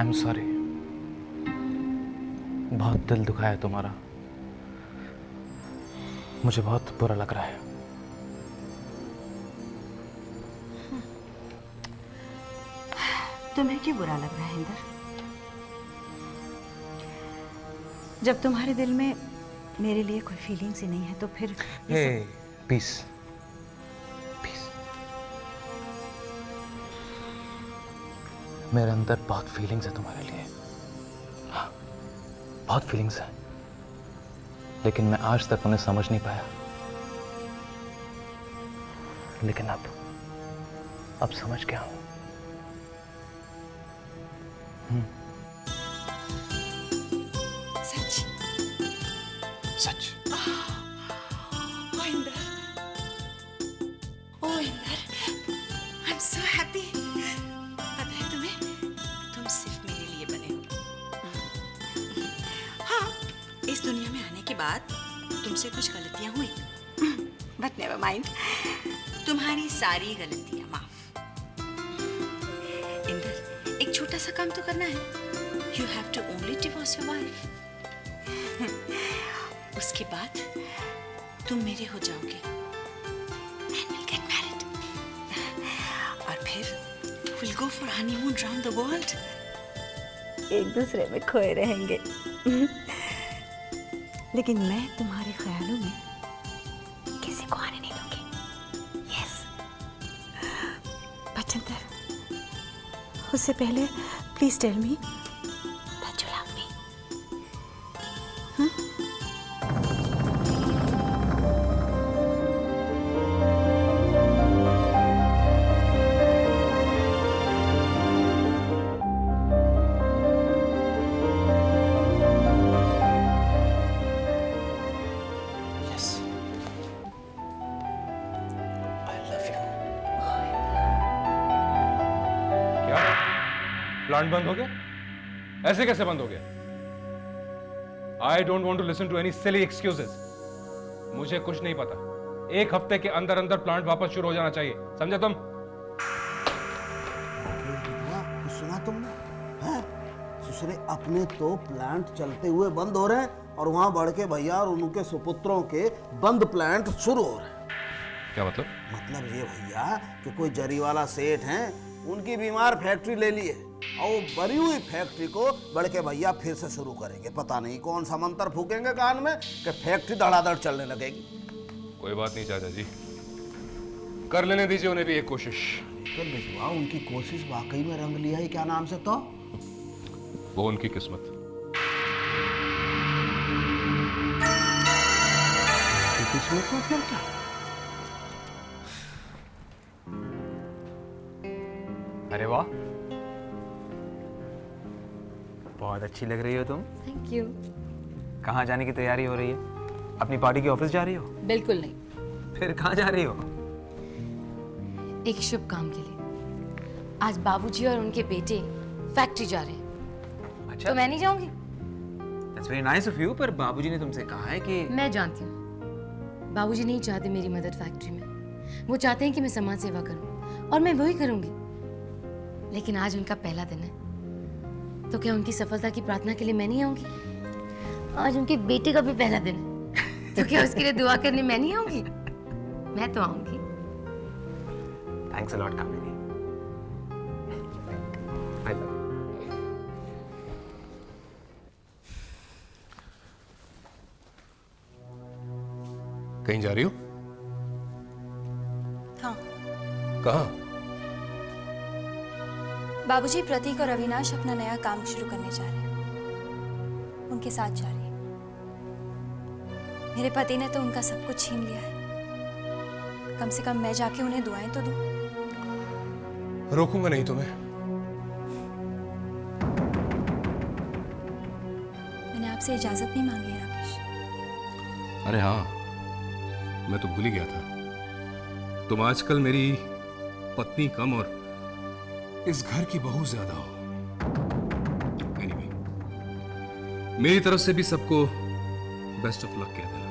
I am sorry, बहुत दिल दुखाया तुम्हारा, मुझे बहुत बुरा लग रहा है। तुम्हें क्यों बुरा लग रहा है इंदर? जब तुम्हारे दिल में मेरे लिए कोई फीलिंग्स ही नहीं है तो फिर हे पीस पीस, मेरे अंदर बहुत फीलिंग्स है तुम्हारे लिए, हाँ बहुत फीलिंग्स है, लेकिन मैं आज तक उन्हें समझ नहीं पाया। लेकिन अब समझ गया हूं। सच सच। Oh Inder, oh Inder, I am so happy. पता है तुम्हें, तुम सिर्फ मेरे लिए बने हो। हाँ, इस दुनिया में आने के बाद तुमसे कुछ गलतियां हुई, बट नेवर माइंड, तुम्हारी सारी गलतियां माफ। इंदर, एक छोटा सा काम तो करना है। You have to only divorce your wife. उसके बाद तुम मेरे हो जाओगे and we'll get married. और फिर we'll go for honeymoon round the world. एक दूसरे में खोए रहेंगे। लेकिन मैं तुम्हारे ख्यालों में किसी को आने नहीं दूंगी। Yes. बचंतर, उससे पहले please tell me that you love me. Yes. I love you. क्या प्लांट बंद हो गया? ऐसे कैसे बंद हो गया? I don't want to listen to any silly excuses. मुझे कुछ नहीं पता। एक हफ्ते के अंदर अंदर प्लांट वापस शुरू हो जाना चाहिए, समझे तुम? कुछ सुना तुमने? हैं? ससुरे अपने तो प्लांट चलते हुए बंद हो रहे हैं और वहां बढ़ के भैया और उनके सुपुत्रों के बंद प्लांट शुरू हो रहे हैं। क्या मतलब? मतलब ये भैया कि कोई जरी वाला सेठ हैं, उनकी बीमार फैक्ट्री ले ली है और वो बनी हुई फैक्ट्री को बढ़ के भैया फिर से शुरू करेंगे। पता नहीं कौन सा मंत्र फूकेंगे कान में कि फैक्ट्री धड़ाधड़ चलने लगेगी। कोई बात नहीं चाचा जी, कर लेने दीजिए उन्हें भी एक कोशिश। तो बिजवा उनकी कोशिश वाकई में रंग लिया है। क्या नाम से? तो वो उनकी किस्मत। किस्मत में फिर क्या? अरे वाह, बहुत अच्छी लग रही हो तुम। Thank you. कहाँ जाने की तैयारी हो रही है? अपनी पार्टी के ऑफिस जा रही हो? बिल्कुल नहीं, फिर कहाँ जा रही हो? एक शुभ काम के लिए। आज बाबूजी और उनके बेटे फैक्ट्री जा रहे हैं। अच्छा, तो मैं नहीं जाऊंगी। That's very nice of you, पर बाबूजी ने तुमसे कहा है कि मैं जानती हूँ, बाबूजी नहीं चाहते मेरी मदद फैक्ट्री में। वो चाहते हैं कि मैं समाज सेवा करूँ और मैं वही करूँगी। लेकिन आज उनका पहला दिन है, तो क्या उनकी सफलता की प्रार्थना के लिए मैं नहीं आऊंगी? आज उनके बेटे का भी पहला दिन है, तो क्या उसके लिए दुआ करने मैं नहीं आऊंगी? मैं तो आऊंगी। Thanks a lot Kamini. I love you. कहीं जा रही हो? हाँ, कहाँ? बाबूजी प्रतीक और अविनाश अपना नया काम शुरू करने जा रहे हैं। उनके साथ जा रही हैं। मेरे पति ने तो उनका सब कुछ छीन लिया है। कम से कम मैं जाके उन्हें दुआएं तो दूं। रोकूंगा नहीं तुम्हें। मैंने आपसे इजाजत नहीं मांगी है राकेश। अरे हाँ, मैं तो भूल ही गया था। तुम आजकल मेरी पत्नी कम और इस घर की बहू ज्यादा हो। एनीवे, मेरी तरफ से भी सबको बेस्ट ऑफ लक कह देना।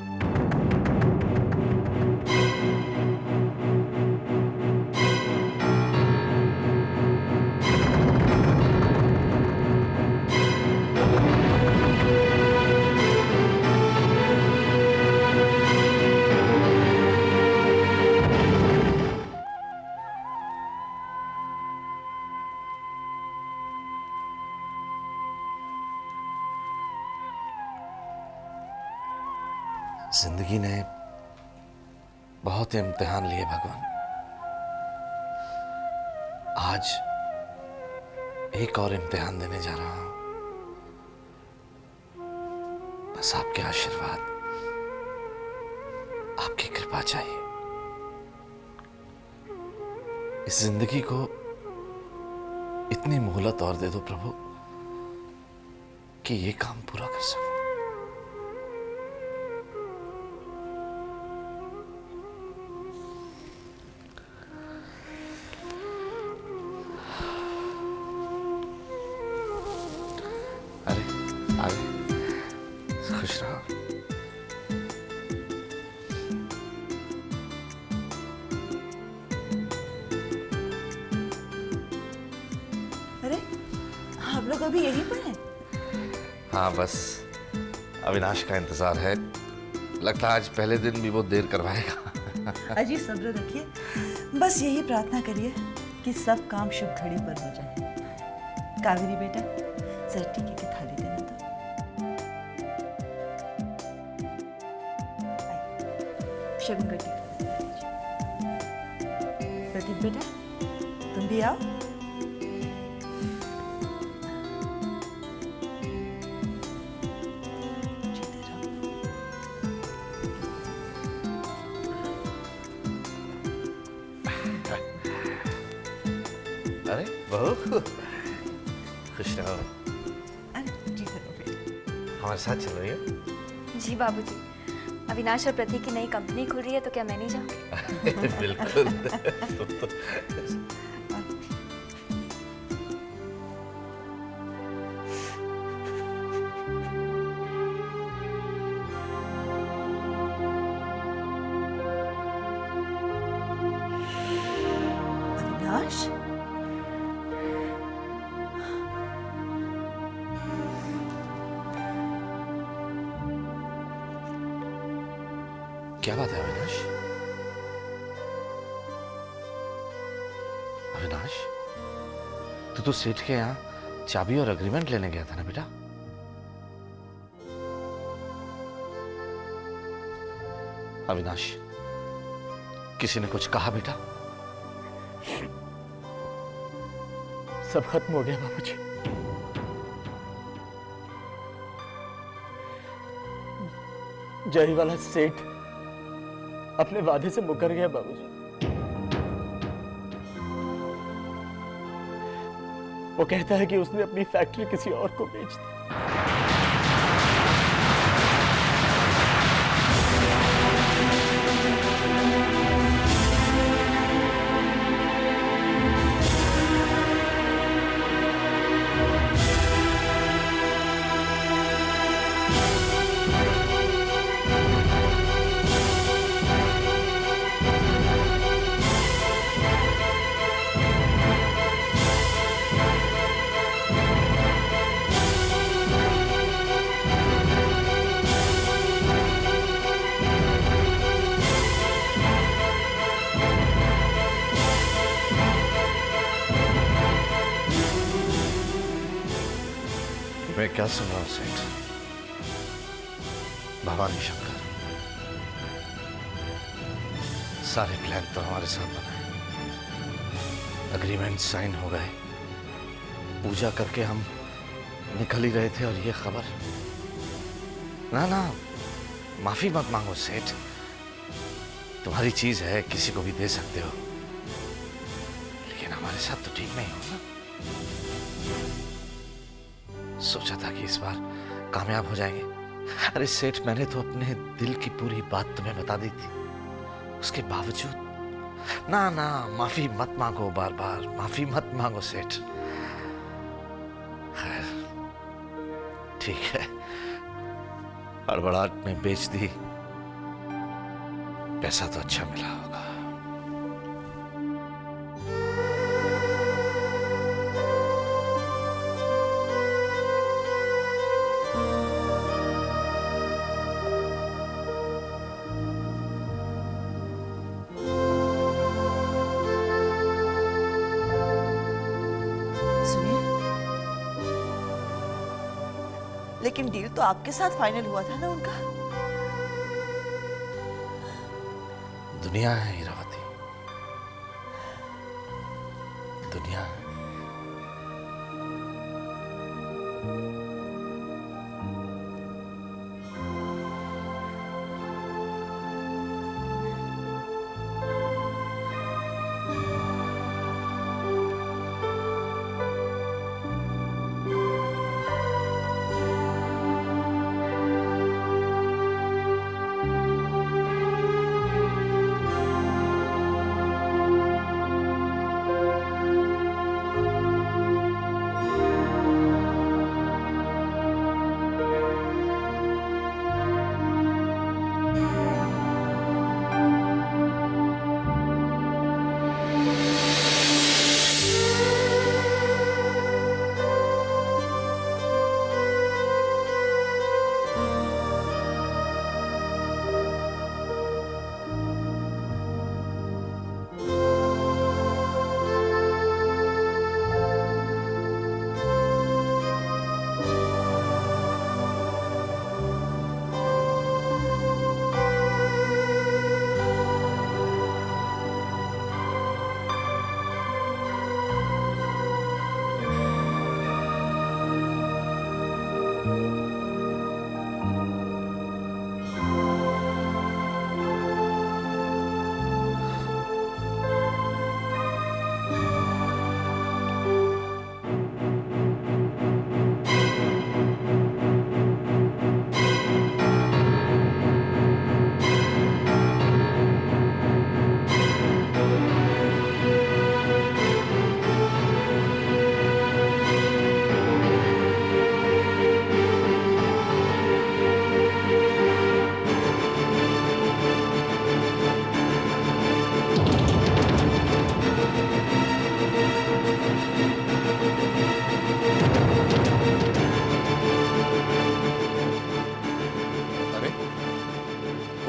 जिंदगी ने बहुत इम्तिहान लिए भगवान। आज एक और इम्तिहान देने जा रहा हूं। बस आपके आशीर्वाद, आपकी कृपा चाहिए। इस जिंदगी को इतनी मोहलत और दे दो प्रभु कि ये काम पूरा कर सकूं। अरे अरे खुश रहो। अरे आप लोग अभी यहीं पर हैं? हाँ बस अविनाश का इंतजार है। लगता है आज पहले दिन भी वो देर करवाएगा। अजी सब्र रखिए, बस यही प्रार्थना करिए कि सब काम शुभ घड़ी पर हो जाए। कावेरी बेटा, जरा टीके की थाली देना तो। आइए, शगुन का टीका। प्रदीप बेटा, तुम भी आओ। जीते रहो। अरे बहू खुश रहो। अरे जीते रहो बेटा। हमारे साथ चल रही है। जी बाबूजी, अविनाश और प्रतीक की नई कंपनी खुल रही है, तो क्या मैं नहीं जाऊंगी? बिल्कुल। तुम तो अविनाश, क्या बात है अविनाश? अविनाश, तू तो सेठ के यहाँ चाबी और एग्रीमेंट लेने गया था ना बेटा? अविनाश, किसी ने कुछ कहा बेटा? सब खत्म हो गया बाबूजी। जरी वाला सेठ अपने वादे से मुकर गया बाबूजी। वो कहता है कि उसने अपनी फैक्ट्री किसी और को बेच दी। मैं क्या सुन रहा हूं सेठ? भवानी शंकर, सारे प्लान तो हमारे साथ बनाए, एग्रीमेंट साइन हो गए, पूजा करके हम निकल ही रहे थे और ये खबर। ना ना, माफी मत मांगो सेठ, तुम्हारी चीज है, किसी को भी दे सकते हो, लेकिन हमारे साथ तो ठीक नहीं हो ना। सोचा था कि इस बार कामयाब हो जाएंगे। अरे सेठ, मैंने तो अपने दिल की पूरी बात तुम्हें बता दी थी, उसके बावजूद। ना ना, माफी मत मांगो, बार बार माफी मत मांगो सेठ। खैर ठीक है, हड़बड़ाहट में बेच दी, पैसा तो अच्छा मिला होगा। लेकिन डील तो आपके साथ फाइनल हुआ था ना उनका। दुनिया है हीरावती, दुनिया है।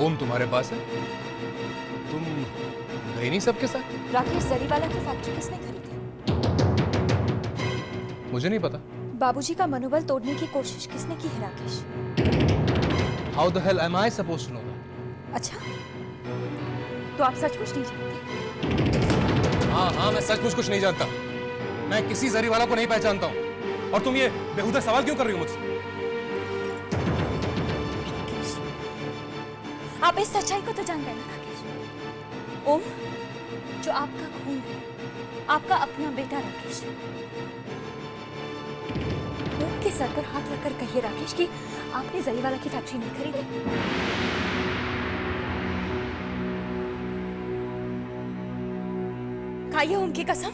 ओम तुम्हारे पास है? तुम गई नहीं सबके साथ? राकेश जरीवाला की फैक्ट्री किसने खरीदी? मुझे नहीं पता। बाबूजी का मनोबल तोड़ने की कोशिश किसने की है Rakesh? How the hell am I supposed to know that? अच्छा, तो आप सचमुच नहीं जानते? हाँ, मैं सचमुच कुछ नहीं जानता। मैं किसी जरीवाला को नहीं पहचानता हूँ। और तुम ये बेहुदा सवाल क्यों कर रही हो मुझसे? आप इस सच्चाई को तो जानते हैं ना राकेश। ओम जो आपका खून है, आपका अपना बेटा राकेश। ओम के सर पर हाथ रखकर कहिए राकेश कि आपने जरीवाला की फैक्ट्री नहीं खरीदी। खाइए ओम की कसम।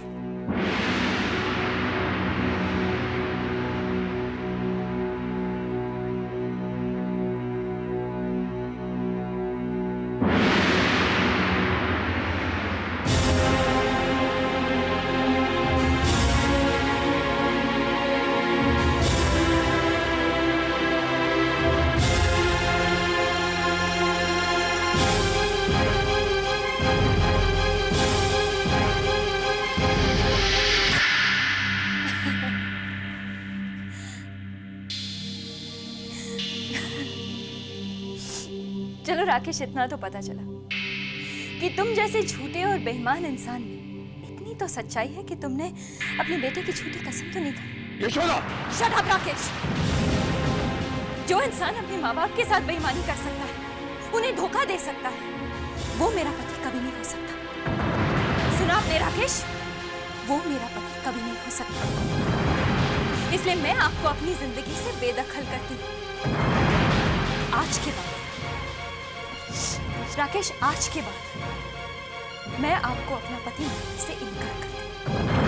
चलो राकेश, इतना तो पता चला कि तुम जैसे झूठे और बेईमान इंसान में इतनी तो सच्चाई है कि तुमने अपने बेटे की झूठी कसम तो नहीं खाई। यशोदा! Shut up Rakesh. जो इंसान अपने माँ बाप के साथ बेईमानी कर सकता है, उन्हें धोखा दे सकता है, वो मेरा पति कभी नहीं हो सकता। सुना आपने राकेश? वो मेरा पति कभी नहीं हो सकता। इसलिए मैं आपको अपनी जिंदगी से बेदखल करती हूँ। आज के बाद राकेश, आज के बाद मैं आपको अपना पति मानने से इनकार करती हूँ।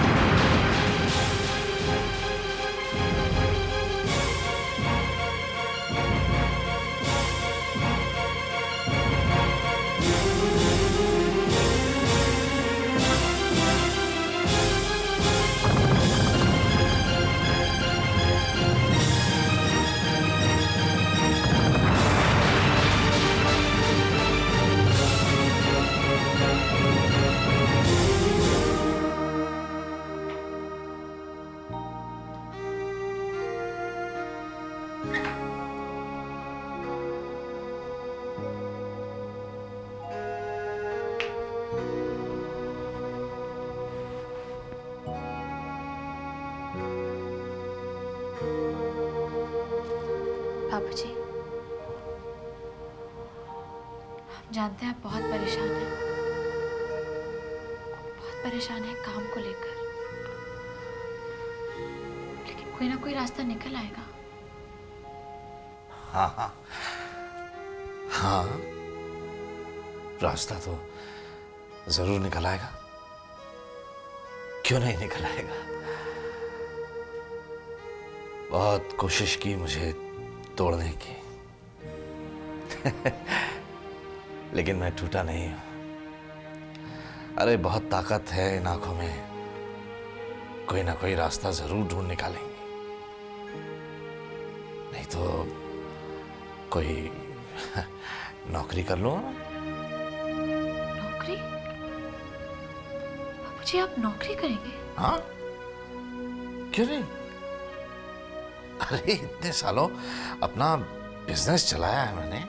बाबूजी, हम जानते हैं आप बहुत परेशान हैं, बहुत परेशान हैं काम को लेकर, लेकिन कोई ना कोई रास्ता निकल आएगा। हाँ हाँ हाँ, रास्ता तो जरूर निकल आएगा, क्यों नहीं निकल आएगा। बहुत कोशिश की मुझे तोड़ने की लेकिन मैं टूटा नहीं हूं। अरे बहुत ताकत है इन आंखों में, कोई ना कोई रास्ता जरूर ढूंढ निकालेंगे। नहीं तो कोई नौकरी कर लो। नौकरी? बाबूजी आप नौकरी करेंगे? हाँ, क्यों नहीं। अरे इतने सालों अपना बिजनेस चलाया है मैंने,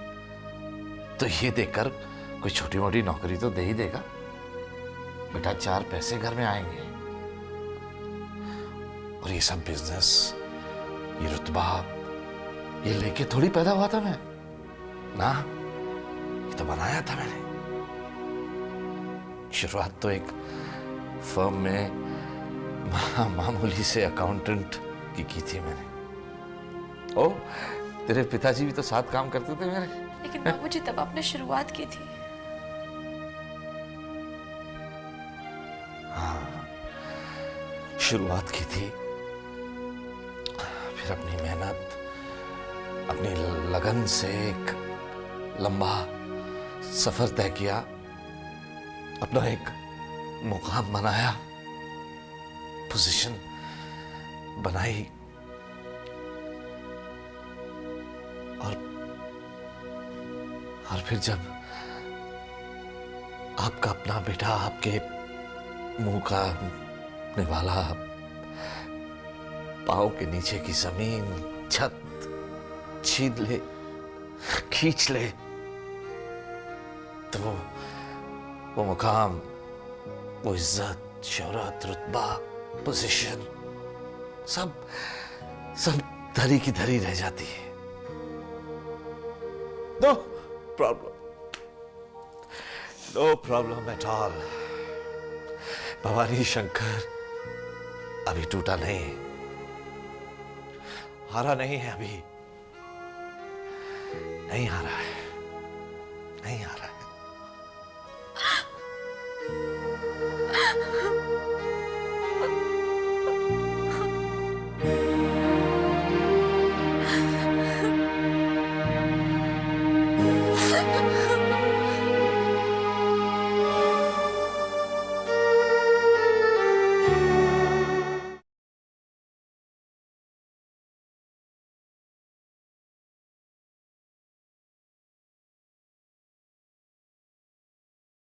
तो ये देखकर कोई छोटी मोटी नौकरी तो दे ही देगा। बेटा 4 पैसे घर में आएंगे, और ये सब बिजनेस, ये रुतबा, ये लेके थोड़ी पैदा हुआ था मैं ना, ये तो बनाया था मैंने। शुरुआत तो एक फर्म में मामूली से अकाउंटेंट की थी मैंने। ओ, तेरे पिताजी भी तो साथ काम करते थे मेरे। लेकिन बाबूजी तब आपने शुरुआत की थी। हाँ, शुरुआत की थी, फिर अपनी मेहनत, अपनी लगन से एक लंबा सफर तय किया, अपना एक मुकाम बनाया, पोजीशन बनाई, और फिर जब आपका अपना बेटा आपके मुंह का निवाला पाँव के नीचे की जमीन, छत छीन ले, खींच ले, तो वो मुकाम, वो इज्जत, शोहरत, रुतबा, पोजीशन, सब धरी की धरी रह जाती है। No problem at all. Bhavani Shankar अभी टूटा नहीं, हारा नहीं है, अभी नहीं हारा है, नहीं हारा है। Ha ha ha!